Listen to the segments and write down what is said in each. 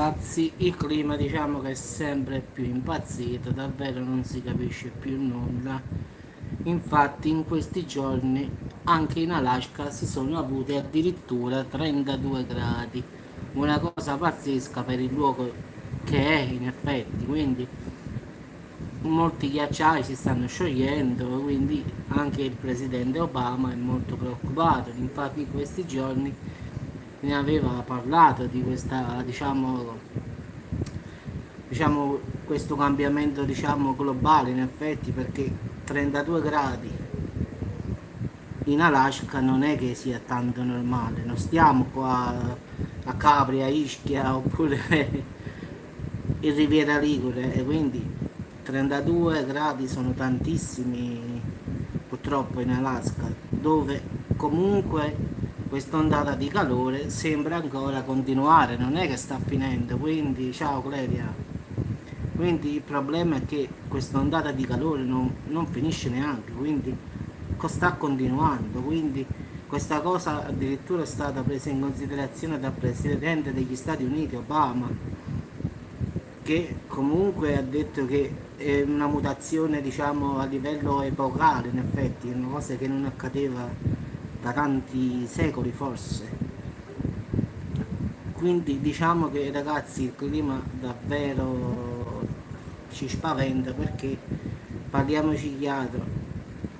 ragazzi, il clima diciamo che è sempre più impazzito, davvero non si capisce più nulla. Infatti in questi giorni anche in Alaska si sono avuti addirittura 32 gradi, una cosa pazzesca per il luogo che è in effetti, quindi molti ghiacciai si stanno sciogliendo, quindi anche il presidente Obama è molto preoccupato. Infatti in questi giorni ne aveva parlato di questa, diciamo questo cambiamento globale in effetti, perché 32 gradi in Alaska non è che sia tanto normale, non stiamo qua a Capri, a Ischia oppure in Riviera Ligure, e quindi 32 gradi sono tantissimi purtroppo in Alaska, dove comunque quest'ondata di calore sembra ancora continuare, non è che sta finendo, quindi ciao Clelia. Quindi il problema è che questa ondata di calore non finisce neanche, quindi sta continuando, quindi questa cosa addirittura è stata presa in considerazione dal Presidente degli Stati Uniti, Obama, che comunque ha detto che è una mutazione a livello epocale, in effetti, è una cosa che non accadeva da tanti secoli forse. Quindi diciamo che ragazzi il clima davvero ci spaventa, perché parliamoci chiaro,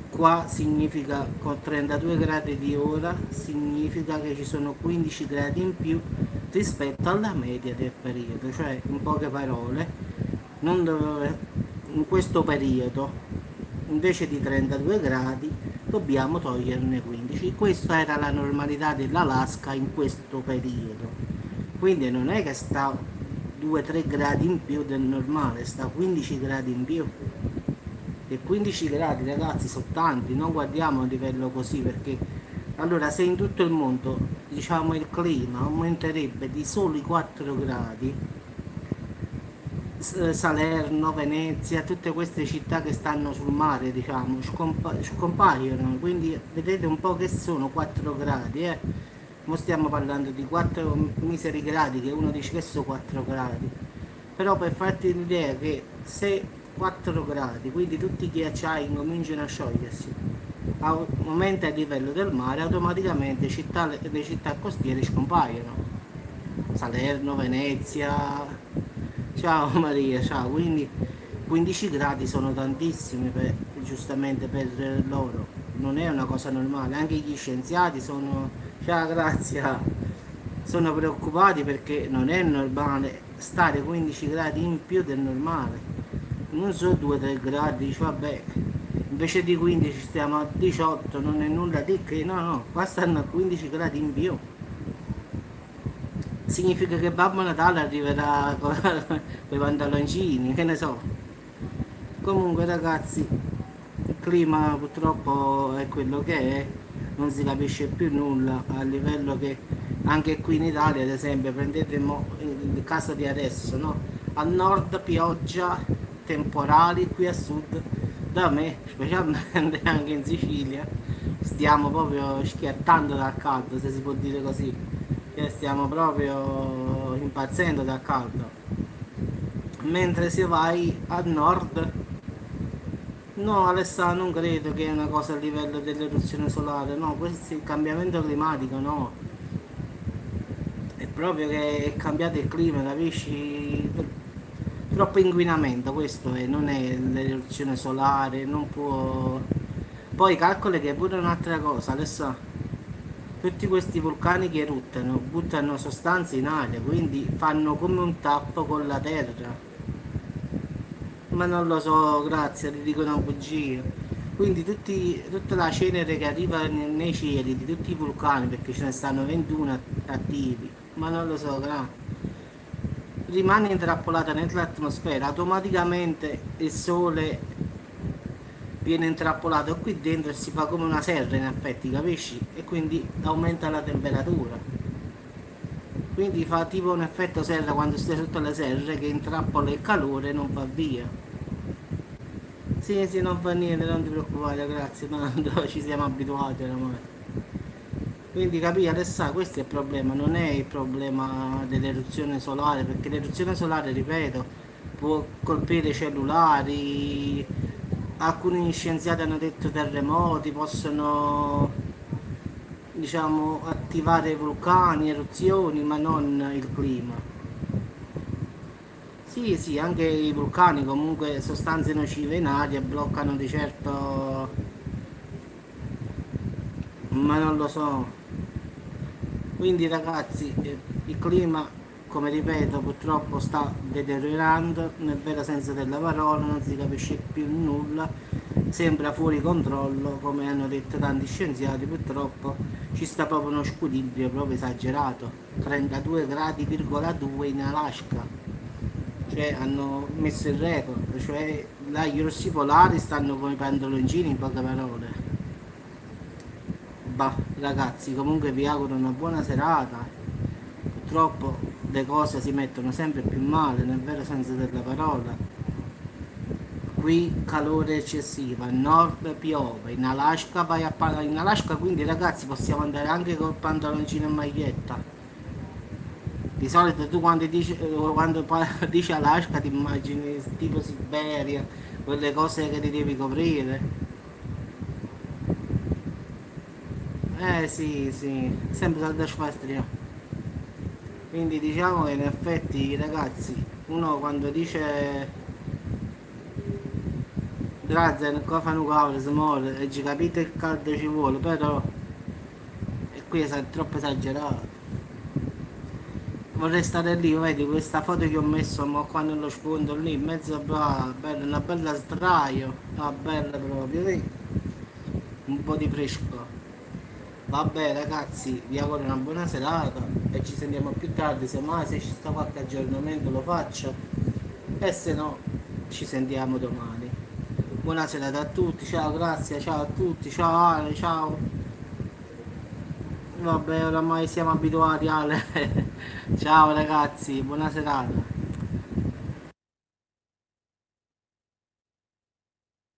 qua significa con 32 gradi di ora significa che ci sono 15 gradi in più rispetto alla media del periodo, cioè in poche parole non dove, in questo periodo invece di 32 gradi dobbiamo toglierne 15. Questa era la normalità dell'Alaska in questo periodo, quindi non è che sta 2-3 gradi in più del normale, sta 15 gradi in più. E 15 gradi ragazzi sono tanti, non guardiamo a livello così, perché allora se in tutto il mondo il clima aumenterebbe di soli 4 gradi, Salerno, Venezia, tutte queste città che stanno sul mare scompaiono, quindi vedete un po' che sono 4 gradi, non stiamo parlando di 4 miseri gradi che uno dice che sono 4 gradi, però per farti l'idea che se 4 gradi, quindi tutti i ghiacciai incominciano a sciogliersi, aumenta il livello del mare, automaticamente le città costiere scompaiono, Salerno, Venezia, ciao Maria, ciao, quindi 15 gradi sono tantissimi giustamente per loro, non è una cosa normale, anche gli scienziati sono, ciao Grazia, sono preoccupati perché non è normale stare 15 gradi in più del normale, non so 2-3 gradi, dici vabbè, invece di 15 stiamo a 18, non è nulla di che, no no, qua stanno a 15 gradi in più, significa che Babbo Natale arriverà con i pantaloncini, che ne so. Comunque ragazzi, il clima purtroppo è quello che è, non si capisce più nulla, a livello che anche qui in Italia, ad esempio, prendete il caso di adesso, no? Al nord pioggia, temporali, qui a sud, da me, specialmente anche in Sicilia, stiamo proprio schiattando dal caldo, se si può dire così, che stiamo proprio impazzendo dal caldo. Mentre se vai al nord, no, Alessandro, non credo che è una cosa a livello dell'eruzione solare, no, questo è il cambiamento climatico, no, è proprio che è cambiato il clima, capisci? Troppo inquinamento, questo è, non è l'eruzione solare, non può... Poi calcoli che è pure un'altra cosa, Alessandro, tutti questi vulcani che eruttano, buttano sostanze in aria, quindi fanno come un tappo con la terra. Ma non lo so, grazie, ti dico una bugia. Quindi tutta la cenere che arriva nei cieli di tutti i vulcani, perché ce ne stanno 21 attivi, ma non lo so, rimane intrappolata nell'atmosfera, automaticamente il sole viene intrappolato qui dentro e si fa come una serra in effetti, capisci? E quindi aumenta la temperatura. Quindi fa tipo un effetto serra quando stai sotto le serre che intrappola il calore e non va via. Sì, sì, non fa niente, non ti preoccupare, grazie, tanto ci siamo abituati oramai. Quindi capì Alessà, questo è il problema, non è il problema dell'eruzione solare, perché l'eruzione solare, ripeto, può colpire i cellulari, alcuni scienziati hanno detto terremoti, possono diciamo attivare vulcani, eruzioni, ma non il clima. Sì, sì, anche i vulcani comunque sostanze nocive in aria bloccano di certo, ma non lo so. Quindi ragazzi, il clima, come ripeto, purtroppo sta deteriorando nel vero senso della parola, non si capisce più nulla, sembra fuori controllo, come hanno detto tanti scienziati, purtroppo ci sta proprio uno squilibrio proprio esagerato, 32 gradi,2 in Alaska, cioè hanno messo il record, cioè là gli orsi polari stanno come i pantaloncini in poche parole. Bah, ragazzi, comunque vi auguro una buona serata. Purtroppo le cose si mettono sempre più male, nel vero senso della parola. Qui calore eccessivo, al nord piove, in Alaska in Alaska quindi ragazzi possiamo andare anche col pantaloncino e maglietta. Di solito tu dici Alaska ti immagini tipo Siberia, quelle cose che ti devi coprire. Sì, sì, sempre salda Schwestria. Quindi diciamo che in effetti ragazzi, uno quando dice Drazen qua fanno cavolo, si muore e ci capite che caldo ci vuole, però e qui è troppo esagerato. Vorrei stare lì, vedi questa foto che ho messo mo qua nello sfondo lì, in mezzo a bella, una bella sdraio, ah, bella proprio, vedi? Un po' di fresco. Vabbè ragazzi, vi auguro una buona serata e ci sentiamo più tardi, semmai se ci sta qualche aggiornamento lo faccio e se no ci sentiamo domani. Buona serata a tutti, ciao, grazie, ciao a tutti, ciao Ale, ciao. Vabbè, oramai siamo abituati Ale. Ciao ragazzi, buona serata.